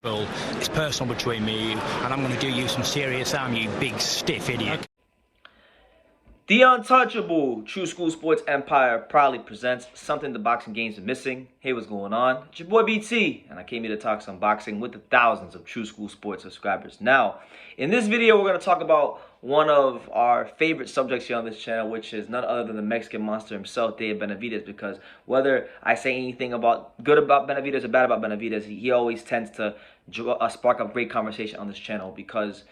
Well, it's personal between me and you, and I'm going to do you some serious harm, you big stiff idiot. The untouchable True School Sports Empire proudly presents something the boxing games are missing. Hey, what's going on? It's your boy BT, and I came here to talk some boxing with the thousands of True School Sports subscribers. Now, in this video, we're going to talk about one of our favorite subjects here on this channel, which is none other than the Mexican monster himself, Benavidez. Because whether I say anything good about Benavidez or bad about Benavidez, he always tends to spark up great conversation on this channel because,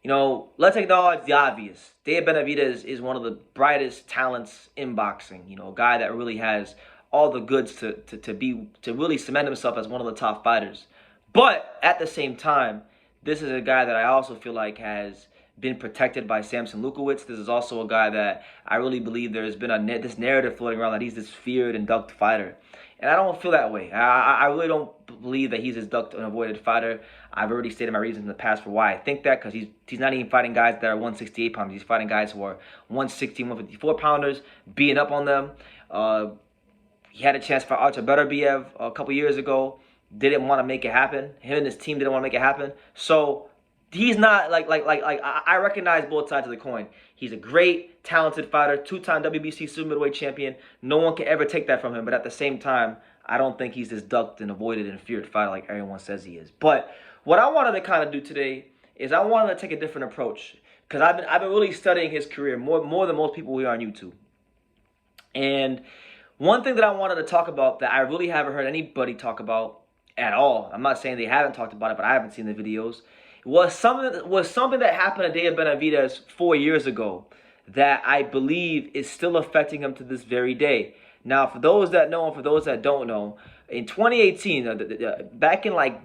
you know, let's acknowledge the obvious. Benavidez is one of the brightest talents in boxing. You know, a guy that really has all the goods to really cement himself as one of the top fighters. But at the same time, this is a guy that I also feel like has been protected by Sampson Boxing. This is also a guy that I really believe there has been this narrative floating around that he's this feared and ducked fighter. And I don't feel that way. I really don't believe that he's this ducked and avoided fighter. I've already stated my reasons in the past for why I think that, because he's not even fighting guys that are 168 pounders. He's fighting guys who are 160, 154 pounders, beating up on them. He had a chance for Artur Beterbiev a couple years ago. Didn't want to make it happen. Him and his team didn't want to make it happen. So he's not I recognize both sides of the coin. He's a great, talented fighter, two-time WBC super middleweight champion. No one can ever take that from him. But at the same time, I don't think he's this ducked and avoided and feared fighter like everyone says he is. But what I wanted to kind of do today is I wanted to take a different approach, because I've been really studying his career more than most people here on YouTube. And one thing that I wanted to talk about that I really haven't heard anybody talk about at all, I'm not saying they haven't talked about it, but I haven't seen the videos, was something that happened to Benavidez 4 years ago that I believe is still affecting him to this very day. Now, for those that know and for those that don't know, in 2018, back in like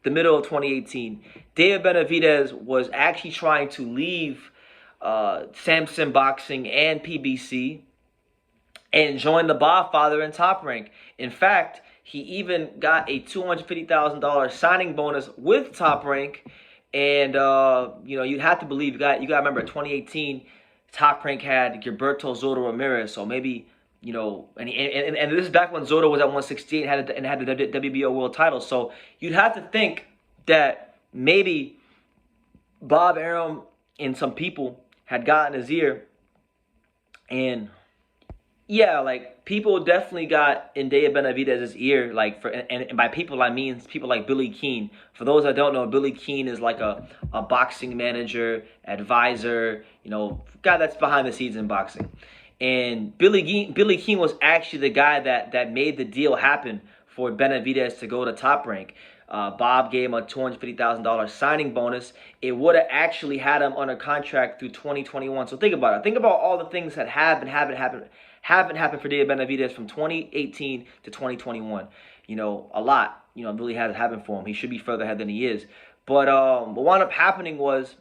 the middle of 2018, Benavidez was actually trying to leave Sampson Boxing and PBC and join the Godfather in Top Rank. In fact, he even got a $250,000 signing bonus with Top Rank. And, you know, you'd have to believe, you got to remember, 2018, Top Rank had Gilberto Zotto Ramirez. So maybe, you know, and this is back when Zotto was at 168 and had the WBO world title. So you'd have to think that maybe Bob Arum and some people had gotten his ear. And yeah, like, people definitely got in Benavidez's ear, like, and by people I mean people like Billy Keane. For those that don't know, Billy Keane is like a boxing manager, advisor, you know, guy that's behind the scenes in boxing. And Billy Keane was actually the guy that made the deal happen for Benavidez to go to Top Rank. Bob gave him a $250,000 signing bonus. It would have actually had him under contract through 2021. So think about it. Think about all the things that haven't happened for Benavidez from 2018 to 2021. You know, a lot. You know, really hasn't happened for him. He should be further ahead than he is. But what wound up happening was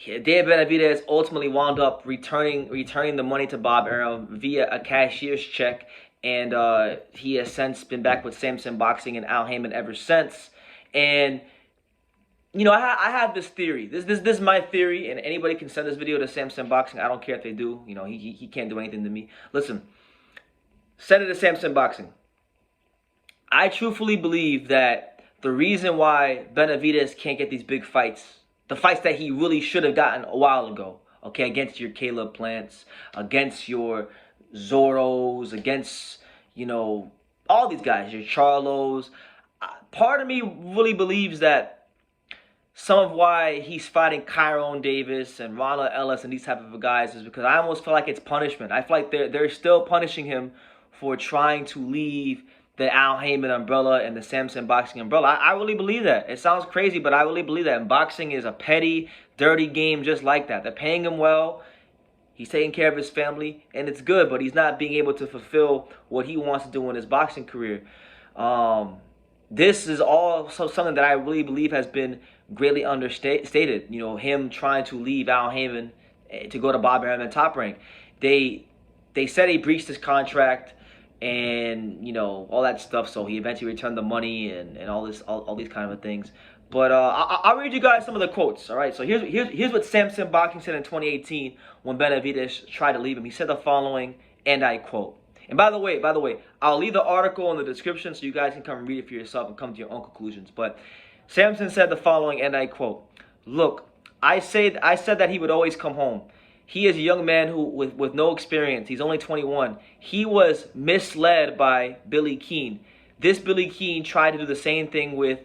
Benavidez ultimately wound up returning the money to Bob Arum via a cashier's check. And he has since been back with Sampson Boxing and Al Haymon ever since. And, you know, I have this theory. This is my theory, and anybody can send this video to Sampson Boxing. I don't care if they do. You know, he can't do anything to me. Listen, send it to Sampson Boxing. I truthfully believe that the reason why Benavidez can't get these big fights, the fights that he really should have gotten a while ago, okay, against your Caleb Plants, against your Zorros, against, you know, all these guys, your Charlos. Part of me really believes that some of why he's fighting Kyron Davis and Ronald Ellis and these type of guys is because I almost feel like it's punishment. I feel like they're still punishing him for trying to leave the Al Haymon umbrella and the Sampson Boxing umbrella. I really believe that. It sounds crazy, but I really believe that. And boxing is a petty, dirty game just like that. They're paying him well. He's taking care of his family, and it's good, but he's not being able to fulfill what he wants to do in his boxing career. This is also something that I really believe has been greatly understated. You know, him trying to leave Al Haymon to go to Bob Arum and Top Rank. They said he breached his contract and, you know, all that stuff, so he eventually returned the money and all these kind of things. But I'll read you guys some of the quotes, all right? So here's what Sampson Boxing said in 2018 when Benavidez tried to leave him. He said the following, and I quote, And by the way, I'll leave the article in the description so you guys can come and read it for yourself and come to your own conclusions. But Sampson said the following, and I quote, "Look, I said that he would always come home. He is a young man who with no experience. He's only 21. He was misled by Billy Keane. This Billy Keane tried to do the same thing with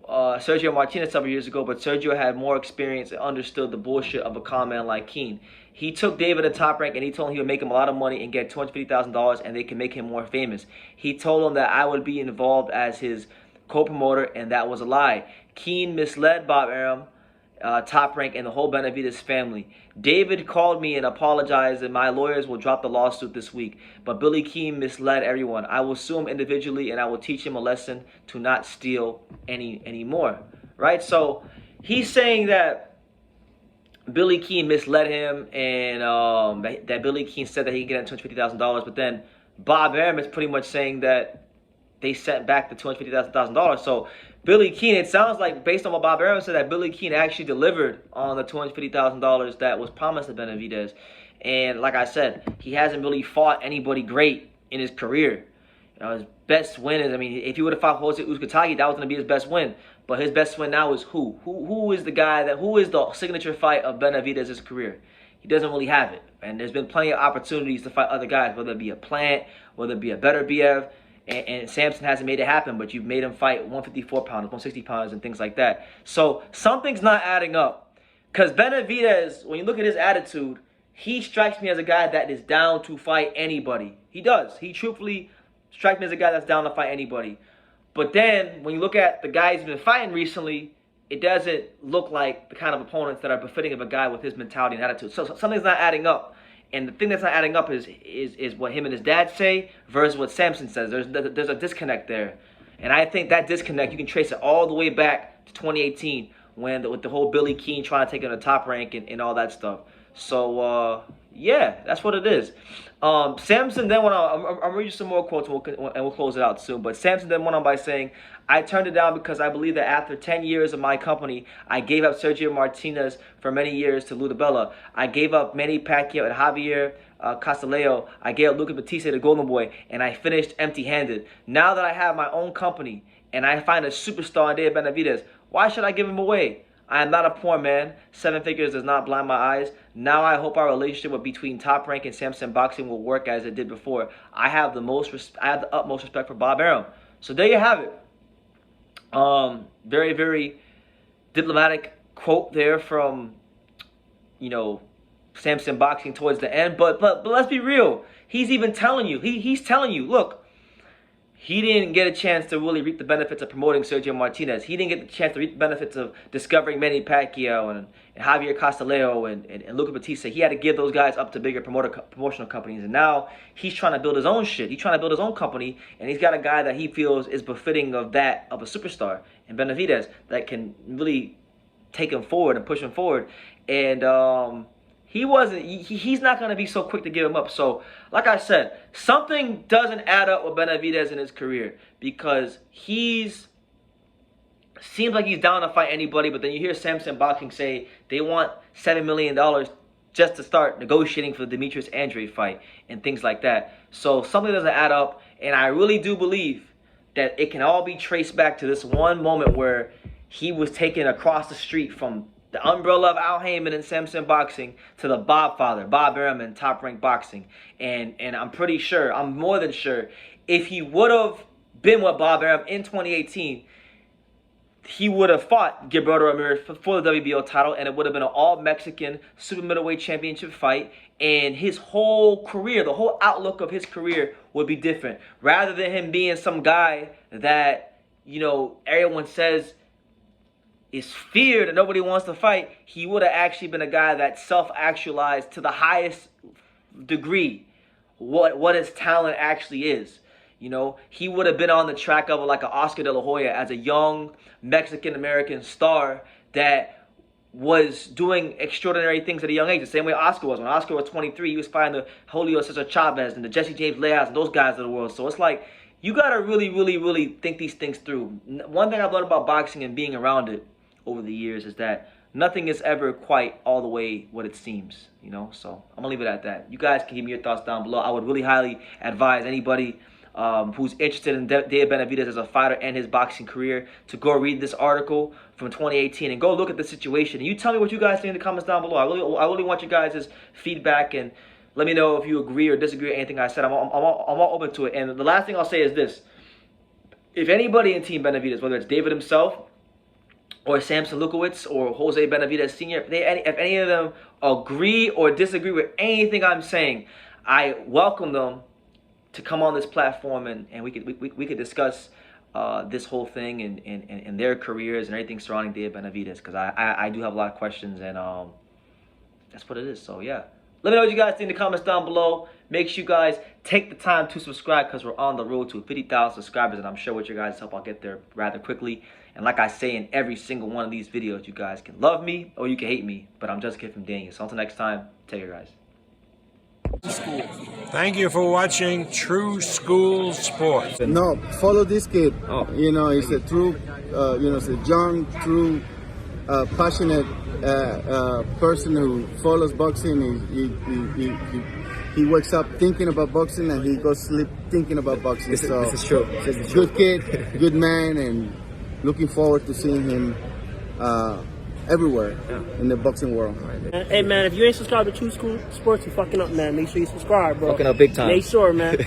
Sergio Martinez several years ago, but Sergio had more experience and understood the bullshit of a con man like Keane. He took David to Top Rank and he told him he would make him a lot of money and get $250,000 and they can make him more famous. He told him that I would be involved as his co-promoter, and that was a lie. Keane misled Bob Arum, Top Rank, and the whole Benavidez family. David called me and apologized, and my lawyers will drop the lawsuit this week. But Billy Keane misled everyone. I will sue him individually, and I will teach him a lesson to not steal anymore." Right? So he's saying that Billy Keane misled him, and that Billy Keane said that he could get $250,000. But then Bob Arum is pretty much saying that they sent back the $250,000. So Billy Keane, it sounds like, based on what Bob Arum said, that Billy Keane actually delivered on the $250,000 that was promised to Benavidez. And like I said, he hasn't really fought anybody great in his career. His best win is, I mean, if he would have fought Jose Uzcategui, that was going to be his best win. But his best win now is who? Who is the guy who is the signature fight of Benavidez's career? He doesn't really have it. And there's been plenty of opportunities to fight other guys, whether it be a Plant, whether it be a better BF. And Sampson hasn't made it happen, but you've made him fight 154 pounders, 160 pounders, and things like that. So something's not adding up. Because Benavidez, when you look at his attitude, he strikes me as a guy that is down to fight anybody. He does. He truthfully strikes me as a guy that's down to fight anybody. But then, when you look at the guys he's been fighting recently, it doesn't look like the kind of opponents that are befitting of a guy with his mentality and attitude. So something's not adding up. And the thing that's not adding up is what him and his dad say versus what Sampson says. There's a disconnect there. And I think that disconnect, you can trace it all the way back to 2018 with the whole Billy Keane trying to take him to Top Rank and all that stuff. So, yeah, that's what it is. Sampson then went on. I'm reading some more quotes and we'll close it out soon. But Sampson then went on by saying, "I turned it down because I believe that after 10 years of my company, I gave up Sergio Martinez for many years to Ludabella. I gave up Manny Pacquiao and Javier Castillo. I gave up Lucas Batista to Golden Boy, and I finished empty-handed. Now that I have my own company and I find a superstar in David Benavidez, why should I give him away? I am not a poor man. 7 figures does not blind my eyes. Now I hope our relationship between Top Rank and Sampson Boxing will work as it did before. I have the utmost respect for Bob Arum." So there you have it. Very, very diplomatic quote there from, Sampson Boxing towards the end. But let's be real. He's even telling you. He's telling you, look, he didn't get a chance to really reap the benefits of promoting Sergio Martinez. He didn't get the chance to reap the benefits of discovering Manny Pacquiao and Javier Castillo and Lucas Batista. He had to give those guys up to bigger promotional companies. And now he's trying to build his own shit. He's trying to build his own company. And he's got a guy that he feels is befitting of a superstar in Benavidez that can really take him forward and push him forward. And he's not going to be so quick to give him up. So, like I said, something doesn't add up with Benavidez in his career because seems like he's down to fight anybody, but then you hear Sampson Boxing say they want $7 million just to start negotiating for the Demetrius Andrade fight and things like that. So something doesn't add up, and I really do believe that it can all be traced back to this one moment where he was taken across the street from the umbrella of Al Haymon and Sampson Boxing to the Bob father, Bob Arum, and Top Rank Boxing. And I'm pretty sure, I'm more than sure, if he would have been with Bob Arum in 2018, he would have fought Gilberto Ramirez for the WBO title, and it would have been an all-Mexican super middleweight championship fight, and his whole career, the whole outlook of his career would be different. Rather than him being some guy that, everyone says is feared and nobody wants to fight, he would have actually been a guy that self-actualized to the highest degree what his talent actually is. He would have been on the track of like an Oscar De La Hoya as a young Mexican-American star that was doing extraordinary things at a young age, the same way Oscar was. When Oscar was 23, he was fighting the Julio Cesar Chavez and the Jesse James Leas and those guys of the world. So it's like, you got to really, really, really think these things through. One thing I've learned about boxing and being around it over the years is that nothing is ever quite all the way what it seems, you know. So I'm gonna leave it at that. You guys can give me your thoughts down below. I would really highly advise anybody who's interested in David Benavidez as a fighter and his boxing career to go read this article from 2018 and go look at the situation. And you tell me what you guys think in the comments down below. I really want you guys' feedback, and let me know if you agree or disagree with anything I said. I'm all open to it. And the last thing I'll say is this: if anybody in Team Benavidez, whether it's David himself or Sampson Lukowitz or Jose Benavidez Sr., if any of them agree or disagree with anything I'm saying, I welcome them to come on this platform and we could discuss this whole thing and their careers and everything surrounding David Benavidez, because I do have a lot of questions, and that's what it is. So yeah, let me know what you guys think in the comments down below. Make sure you guys take the time to subscribe, because we're on the road to 50,000 subscribers, and I'm sure with your guys' help I'll get there rather quickly. And like I say in every single one of these videos, you guys can love me or you can hate me, but I'm just a kid from Daniel. So until next time, take care, guys. Thank you for watching True School Sports. No, follow this kid. Oh. You know, he's a true, he's a young, true, passionate person who follows boxing. He wakes up thinking about boxing and he goes to sleep thinking about boxing. This is true. Good kid, good man, and looking forward to seeing him everywhere in the boxing world. Hey man, if you ain't subscribed to True School Sports, you fucking up, man. Make sure you subscribe, bro. Fucking up big time. Make sure, man.